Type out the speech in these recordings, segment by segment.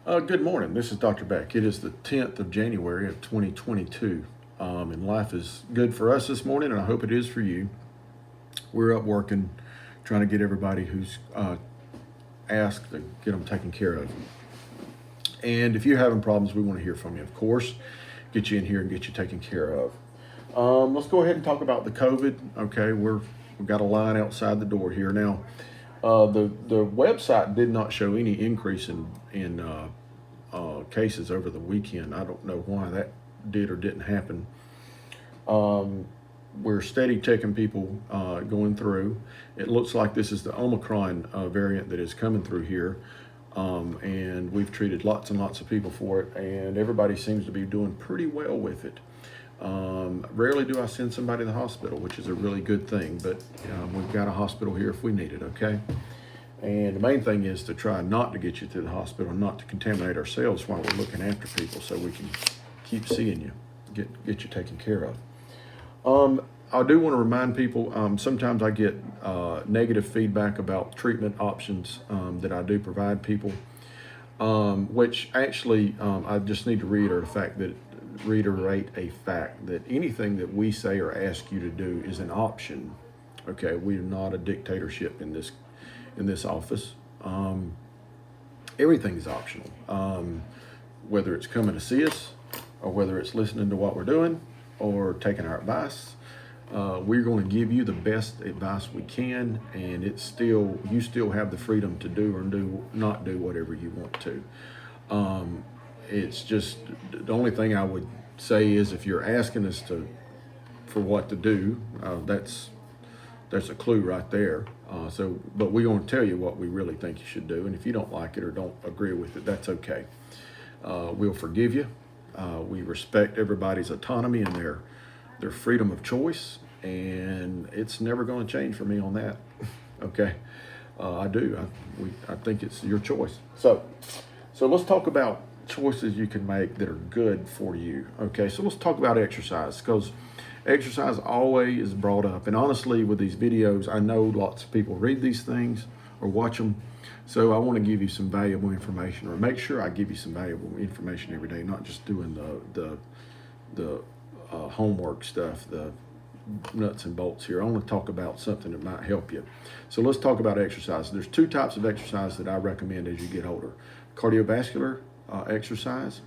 Good morning. This is Dr. Beck. It is the 10th of January of 2022, and life is good for us this morning, and I hope it is for you. We're up working, trying to get everybody who's asked to get them taken care of. And if you're having problems, we want to hear from you, of course, get you in here and get you taken care of. Let's go ahead and talk about the COVID. Okay, we've got a line outside the door here now. The website did not show any increase in cases over the weekend. I don't know why that did or didn't happen. Um, we're steady checking people going through. It looks like this is the Omicron variant that is coming through here. And we've treated lots and lots of people for it, and everybody seems to be doing pretty well with it. Rarely do I send somebody to the hospital, which is a really good thing, but we've got a hospital here if we need it, okay? And the main thing is to try not to get you to the hospital, not to contaminate ourselves while we're looking after people so we can keep seeing you, get you taken care of. I do want to remind people, sometimes I get negative feedback about treatment options that I do provide people, which actually I just need to reiterate a fact that anything that we say or ask you to do is an option. Okay, we are not a dictatorship in this office. Everything is optional, whether it's coming to see us or whether it's listening to what we're doing or taking our advice. We're going to give you the best advice we can, and you still have the freedom to do or not do whatever you want to. It's just the only thing I would say is if you're asking us for what to do, that's a clue right there. But we're going to tell you what we really think you should do, and if you don't like it or don't agree with it, that's okay. We'll forgive you. We respect everybody's autonomy and their freedom of choice, and it's never going to change for me on that. Okay, I do. I think it's your choice. So let's talk about choices you can make that are good for you. Okay, so let's talk about exercise, because exercise always is brought up. And honestly, with these videos, I know lots of people read these things or watch them. So I want to give you some valuable information, or make sure I give you some valuable information every day, not just doing the homework stuff, the nuts and bolts here. I want to talk about something that might help you. So let's talk about exercise. There's two types of exercise that I recommend as you get older: cardiovascular exercise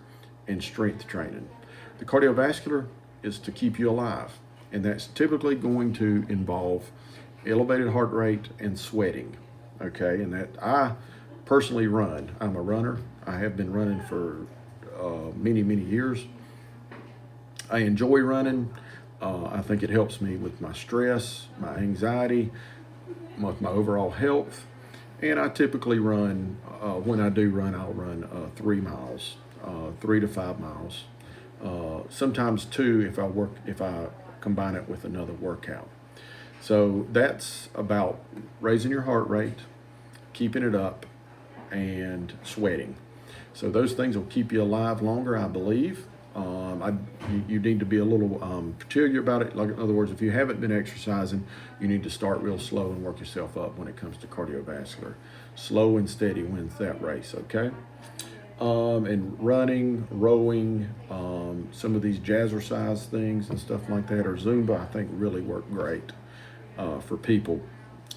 and strength training. The cardiovascular is to keep you alive, and that's typically going to involve elevated heart rate and sweating. Okay, and that I personally run. I'm a runner. I have been running for many years. I enjoy running. I think it helps me with my stress, my anxiety, with my overall health. And I typically run, when I do run, I'll run 3 miles, 3 to 5 miles. Sometimes 2 if I combine it with another workout. So that's about raising your heart rate, keeping it up, and sweating. So those things will keep you alive longer, I believe. You need to be a little particular about it. Like, in other words, if you haven't been exercising, you need to start real slow and work yourself up when it comes to cardiovascular. Slow and steady wins that race, okay? And running, rowing, some of these jazzercise things and stuff like that, or Zumba, I think really work great for people.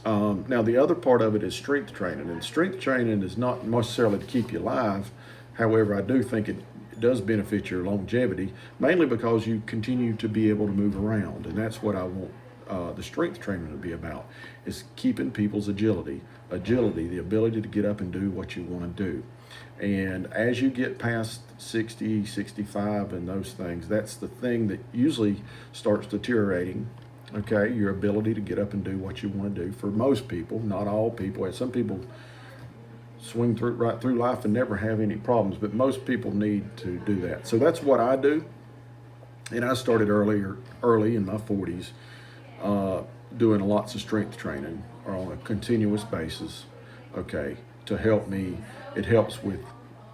Now, the other part of it is strength training, and strength training is not necessarily to keep you alive. However, I do think it does benefit your longevity, mainly because you continue to be able to move around, and that's what I want the strength training to be about, is keeping people's agility, the ability to get up and do what you want to do. And as you get past 60, 65 and those things, that's the thing that usually starts deteriorating. Okay, your ability to get up and do what you want to do. For most people, not all people, and some people swing right through life and never have any problems, but most people need to do that. So that's what I do. And I started early in my 40s, doing lots of strength training or on a continuous basis, okay, to help me. It helps with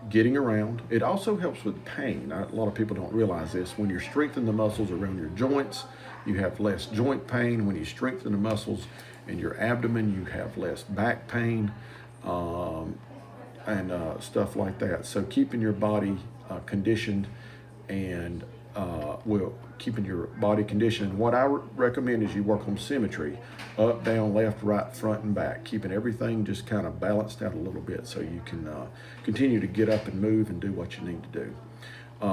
getting around. It also helps with pain. A lot of people don't realize this. When you're strengthening the muscles around your joints, you have less joint pain. When you strengthen the muscles in your abdomen, you have less back pain. and stuff like that. So keeping your body conditioned and keeping your body conditioned. What I recommend is you work on symmetry, up, down, left, right, front, and back, keeping everything just kind of balanced out a little bit so you can continue to get up and move and do what you need to do.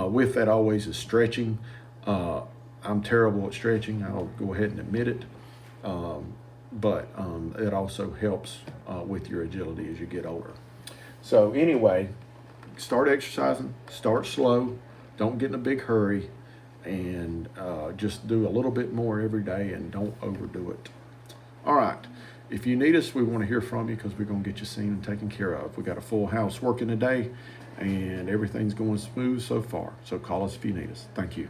With that always is stretching. I'm terrible at stretching. I'll go ahead and admit it. But it also helps with your agility as you get older. So anyway, start exercising, start slow, don't get in a big hurry, and just do a little bit more every day and don't overdo it. All right, if you need us, we want to hear from you because we're going to get you seen and taken care of. We got a full house working today and everything's going smooth so far. So call us if you need us. Thank you.